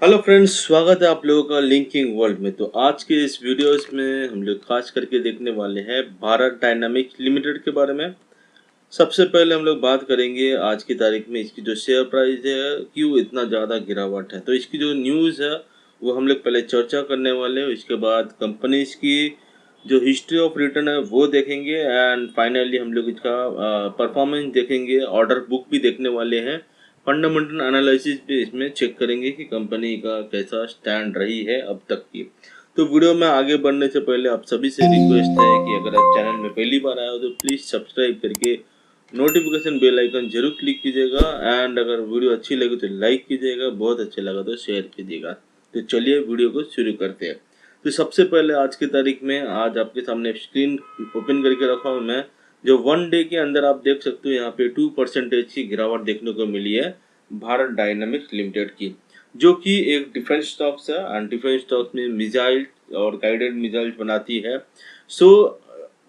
Hello friends, स्वागत है आप लोगों का लिंकिंग वर्ल्ड में। तो आज के इस वीडियोस में हम लोग खास करके देखने वाले हैं भारत डायनामिक्स लिमिटेड के बारे में। सबसे पहले हम लोग बात करेंगे आज की तारीख में इसकी जो शेयर प्राइस है क्यों इतना ज़्यादा गिरावट है। तो इसकी जो न्यूज़ है वो हम लोग पहले चर्चा करने वाले हैं। इसके बाद कंपनीज की जो हिस्ट्री ऑफ रिटर्न है वो देखेंगे एंड फाइनली हम लोग इसका परफॉर्मेंस देखेंगे, ऑर्डर बुक भी देखने वाले हैं, फंडामेंटल एनालिसिस भी इसमें चेक करेंगे कि कंपनी का कैसा स्टैंड रही है अब तक की। तो वीडियो में आगे बढ़ने से पहले आप सभी से रिक्वेस्ट है कि अगर आप चैनल में पहली बार आए हो तो प्लीज़ सब्सक्राइब करके नोटिफिकेशन बेल आइकन जरूर क्लिक कीजिएगा एंड अगर वीडियो अच्छी लगी तो लाइक कीजिएगा, बहुत अच्छा लगा तो शेयर कीजिएगा। तो चलिए वीडियो को शुरू करते हैं। तो सबसे पहले आज की तारीख में आज आपके सामने स्क्रीन ओपन करके रखा हूँ मैं, जो वन डे के अंदर आप देख सकते हो यहाँ पे 2% की गिरावट देखने को मिली है भारत डायनामिक्स लिमिटेड की, जो कि एक डिफेंस स्टॉक्स है एंड डिफेंस स्टॉक्स में मिसाइल और गाइडेड मिसाइल बनाती है। सो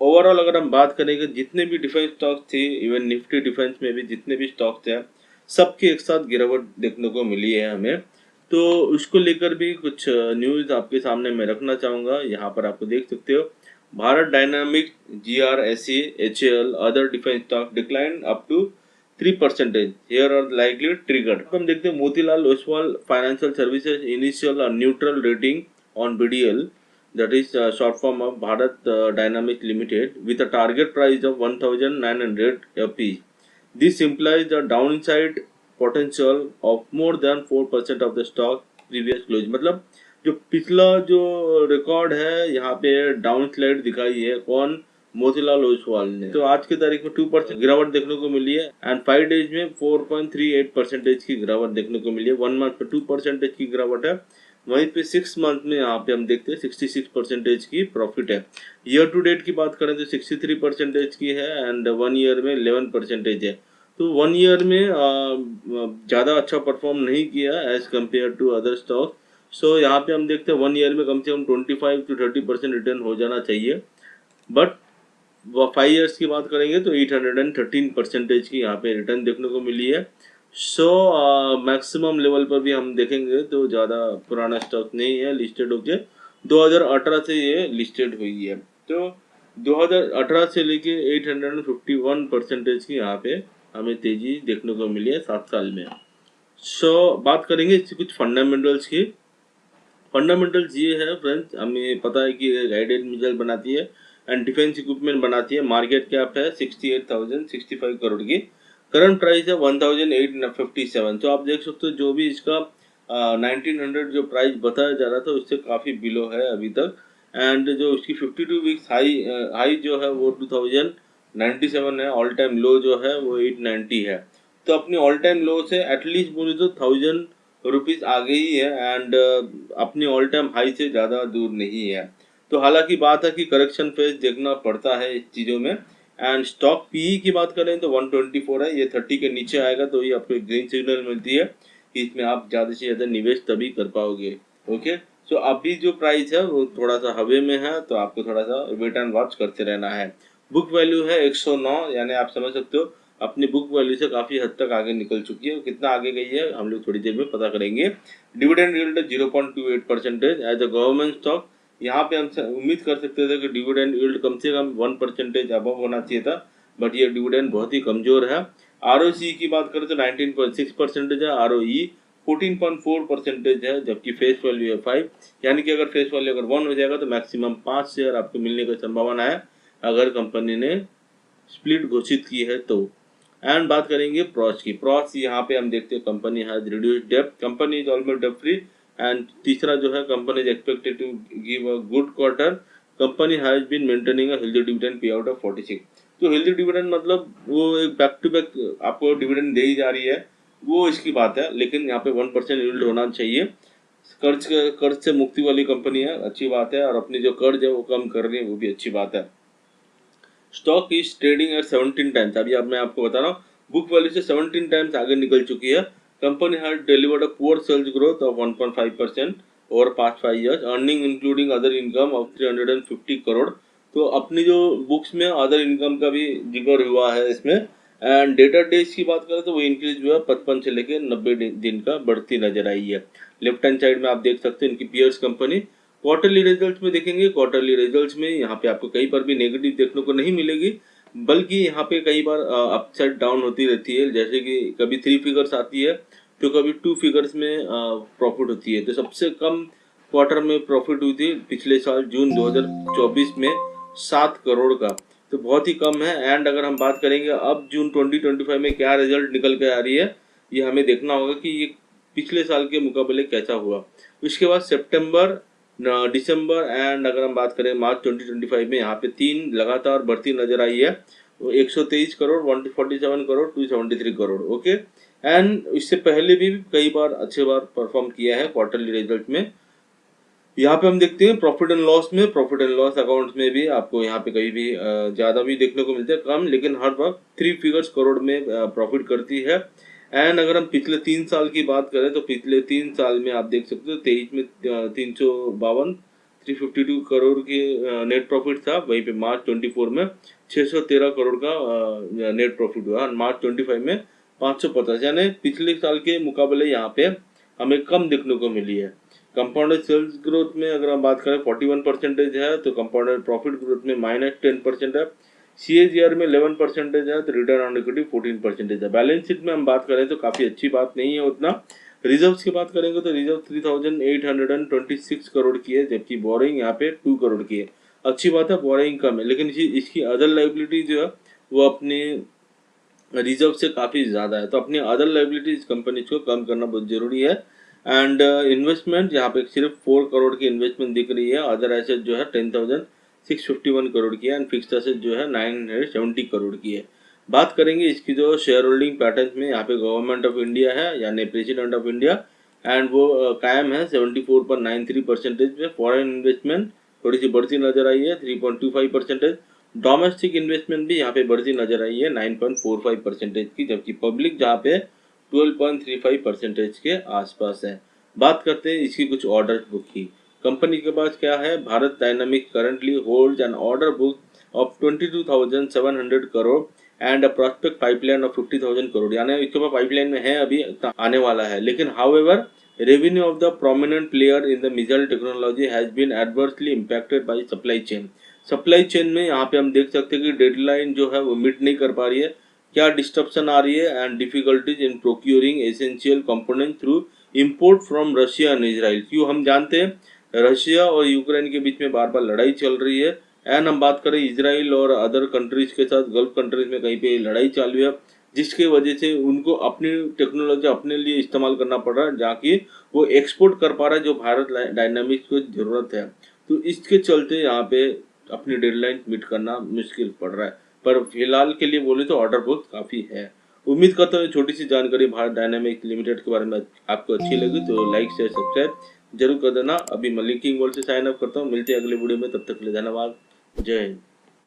ओवरऑल अगर हम बात करेंगे जितने भी डिफेंस स्टॉक्स थे, इवन निफ्टी डिफेंस में भी जितने भी स्टॉक्स थे, सबके एक साथ गिरावट देखने को मिली है हमें। तो उसको लेकर भी कुछ न्यूज़ आपके सामने मैं रखना चाहूँगा। यहाँ पर आपको देख सकते हो Bharat dynamics, GRSE, HAL, other defence stock decline up to 3%। Here are likely triggered. हम देखते हैं Motilal Oswal financial services initial और neutral rating on BDL, that is short form of Bharat Dynamics Limited, with a target price of 1900 FE. This implies the downside potential of more than 4% of the stock previous close। मतलब जो पिछला जो record है यहाँ पे down slide दिखाई है कौन, मोतीलाल ओसवाल ने। तो आज की तारीख में 2% गिरावट देखने को मिली है एंड 5 डेज में 4.38% की गिरावट देखने को मिली है। 1 मंथ पे 2% की गिरावट है, वहीं पे 6 मंथ में यहाँ पे हम देखते हैं 66% की प्रॉफिट है। ईयर टू डेट की बात करें तो 63% की है एंड 1 ईयर में 11% है। तो 1 ईयर में ज़्यादा अच्छा परफॉर्म नहीं किया as compare to other stock. So यहाँ पे हम देखते हैं 1 ईयर में कम से कम 25 to 30% रिटर्न हो जाना चाहिए, बट 5 ईयर्स की बात करेंगे तो 813% की यहाँ पे रिटर्न देखने को मिली है। सो मैक्सिमम लेवल पर भी हम देखेंगे तो ज़्यादा पुराना स्टॉक नहीं है, लिस्टेड होके 2018 से ये लिस्टेड हुई है। तो 2018 से लेके 851% की यहाँ पे हमें तेजी देखने को मिली है 7 साल में। सो बात करेंगे इसकी कुछ फंडामेंटल्स की। फंडामेंटल्स ये है फ्रेंड्स, हमें पता है कि गाइडेड मिसाइल बनाती है एंड डिफेंस इक्विपमेंट बनाती है। मार्केट कैप है 68,065 करोड़ की, करंट प्राइस है 1,857। तो आप देख सकते हो जो भी इसका 1900 जो प्राइस बताया जा रहा था उससे काफ़ी बिलो है अभी तक। एंड जो उसकी 52 वीक्स हाई जो है वो 2097 है, ऑल टाइम लो जो है वो 890 है। तो अपनी ऑल टाइम लो से एटलीस्ट बोले तो 1000 रुपीज़ आगे ही है एंड अपनी ऑल टाइम हाई से ज़्यादा दूर नहीं है। तो हालांकि बात है कि करेक्शन फेज देखना पड़ता है इस चीज़ों में। एंड स्टॉक PE की बात करें तो 124 है, ये 30 के नीचे आएगा तो ये आपको एक ग्रीन सिग्नल मिलती है कि इसमें आप ज़्यादा से ज़्यादा निवेश तभी कर पाओगे। ओके, सो अभी जो प्राइस है वो थोड़ा सा हवे में है, तो आपको थोड़ा सा वेट एंड वॉच करते रहना है। बुक वैल्यू है 109, यानी आप समझ सकते हो अपनी बुक वैल्यू से काफ़ी हद तक आगे निकल चुकी है। कितना आगे गई है हम लोग थोड़ी देर में पता करेंगे। Dividend yield 0.28% as a government stock. यहाँ पे हम उम्मीद कर सकते थे कि डिविडेंड यील्ड कम से कम 1% अबव होना चाहिए था, बट ये डिविडेंड बहुत ही कमजोर है। ROC की बात करें तो 19.6% है, ROE 14.4% है, जबकि फेस वैल्यू है 5। यानी कि अगर फेस वैल्यू अगर 1 हो जाएगा तो मैक्सिमम 5 शेयर आपको मिलने की संभावना है अगर कंपनी ने स्प्लिट घोषित की है तो। एंड बात करेंगे प्रॉस की। प्रॉस यहाँ पे हम देखते हैं कंपनी हैज रिड्यूस्ड डेब्ट, कंपनी इज ऑलमोस्ट डेब्ट फ्री। एंड तीसरा जो है company is expected to give a good quarter, company has been maintaining a healthy dividend pay out of 46। तो हेल्दी डिविडेंड मतलब वो एक बैक टू बैक आपको डिविडेंड दे ही जा रही है, वो इसकी बात है। लेकिन यहाँ पे 1% यील्ड होना चाहिए। कर्ज से मुक्ति वाली कंपनी है, अच्छी बात है, और अपनी जो कर्ज है वो कम कर रही है, वो भी अच्छी बात है। Stock is trading at 17 times. अभी अब मैं आपको बता रहा हूँ बुक वैल्यू से 17 टाइम्स आगे निकल चुकी है। Company has delivered a poor sales growth of 1.5% over past 5 years, earning including other income of 350 crore. तो अपनी जो बुक्स में अदर इनकम का भी जिक्र हुआ है इसमें एंड डेटर डेज की बात करें तो वो इंक्रीज हुआ 55 से लेके 90 दिन का बढ़ती नजर आई है। लेफ्ट हैंड साइड में आप देख सकते हैं इनकी पियर्स कंपनी क्वार्टरली रिजल्ट्स में देखेंगे। क्वार्टरली रिजल्ट्स में यहाँ पे आपको कहीं पर भी नेगेटिव देखने को नहीं मिलेगी, बल्कि यहाँ पे कई बार अपसाइड डाउन होती रहती है। जैसे कि कभी 3 फिगर्स आती है तो कभी 2 फिगर्स में प्रॉफिट होती है। तो सबसे कम क्वार्टर में प्रॉफिट हुई थी पिछले साल जून 2024 में 7 करोड़ का, तो बहुत ही कम है। एंड अगर हम बात करेंगे अब जून 2025 में क्या रिजल्ट निकल के आ रही है, ये हमें देखना होगा कि ये पिछले साल के मुकाबले कैसा हुआ। उसके बाद सितंबर, दिसंबर एंड अगर हम बात करें मार्च 2025 में यहाँ पे 3 लगातार बढ़ती नजर आई है। 123 करोड़, 147 करोड़, 273 करोड़। ओके, एंड इससे पहले भी कई बार अच्छे बार परफॉर्म किया है क्वार्टरली रिजल्ट में। यहाँ पे हम देखते हैं प्रॉफिट एंड लॉस में, प्रॉफिट एंड लॉस अकाउंट में भी आपको यहाँ पे कहीं भी ज्यादा भी देखने को मिलता है, कम, लेकिन हर वक्त 3 फिगर्स करोड़ में प्रॉफिट करती है। एंड अगर हम पिछले 3 साल की बात करें तो पिछले 3 साल में आप देख सकते हो 23 में 352 करोड़ के नेट प्रॉफिट था। वहीं पे मार्च 24 में 613 करोड़ का नेट प्रॉफिट हुआ। मार्च 25 में 550, यानी पिछले साल के मुकाबले यहाँ पे हमें कम देखने को मिली है। कंपाउंडेड सेल्स ग्रोथ में अगर हम बात करें 41% है, तो कंपाउंडेड प्रॉफिट ग्रोथ में -10% है। CAGR में 11% है, तो रिटर्न ऑन इक्विटी 14% है। बैलेंस शीट में हम बात करें तो काफी अच्छी बात नहीं है उतना। रिजर्व्स की बात करेंगे तो रिजर्व 3826 करोड़ की है, जबकि बोरिंग यहाँ पे 2 करोड़ की है। अच्छी बात है, बोरिंग कम है, लेकिन इसकी अदर लाइबिलिटी जो है वो अपनी रिजर्व से काफी ज्यादा है, तो अपनी अदर लाइबिलिटीज कंपनी को कम करना बहुत जरूरी है। एंड इन्वेस्टमेंट यहाँ पे सिर्फ 4 करोड़ की इन्वेस्टमेंट दिख रही है। अदर एसेट जो है 10,651 करोड़ की है, एंड फिक्स्ड एसेट जो है 970 करोड़ की है। बात करेंगे इसकी जो शेयर होल्डिंग पैटर्न में, यहाँ पे गवर्नमेंट ऑफ इंडिया है यानी प्रेसिडेंट ऑफ इंडिया, एंड वो कायम है 74.93% में। फॉरेन इन्वेस्टमेंट थोड़ी सी बढ़ती नजर आई है 3.25%। डोमेस्टिक इन्वेस्टमेंट भी यहाँ पे बढ़ती नजर आई है 9.45% की, जबकि पब्लिक जहाँ पे 12.35% के आसपास है। बात करते हैं इसकी कुछ ऑर्डर बुक की। कंपनी के पास क्या है, Bharat dynamic currently holds N order book of 22,700 crore and a prospect pipeline of 50,000 crore, यानी इसके पास पाइपलाइन में है, अभी आने वाला है। लेकिन however revenue of the prominent player in the missile technology has been adversely impacted by supply chain। Supply chain में यहाँ पे हम देख सकते हैं कि डेडलाइन जो है वो मीट नहीं कर पा रही है। क्या डिस्ट्रप्शन आ रही है, and difficulties in procuring essential component through import from Russia and Israel. क्यों, हम जानते हैं रशिया और यूक्रेन के बीच में बार बार लड़ाई चल रही है। एंड हम बात करें इजराइल और अदर कंट्रीज के साथ, गल्फ कंट्रीज में कहीं पे लड़ाई चालू है, जिसके वजह से उनको अपनी टेक्नोलॉजी अपने लिए इस्तेमाल करना पड़ रहा है, जहाँ की वो एक्सपोर्ट कर पा रहा है जो भारत डायनामिक्स को जरूरत है। तो इसके चलते यहाँ पे अपनी डेडलाइन मीट करना मुश्किल पड़ रहा है, पर फिलहाल के लिए बोले तो ऑर्डर बुक काफी है। उम्मीद करता हूँ छोटी सी जानकारी भारत डायनामिक लिमिटेड के बारे में आपको अच्छी लगी, तो लाइक शेयर सब्सक्राइब जरूर कर देना। अभी मैं लिंकिंग वर्ल्ड से साइन अप करता हूँ। मिलते हैं अगले वीडियो में, तब तक के लिए धन्यवाद। जय हिंद।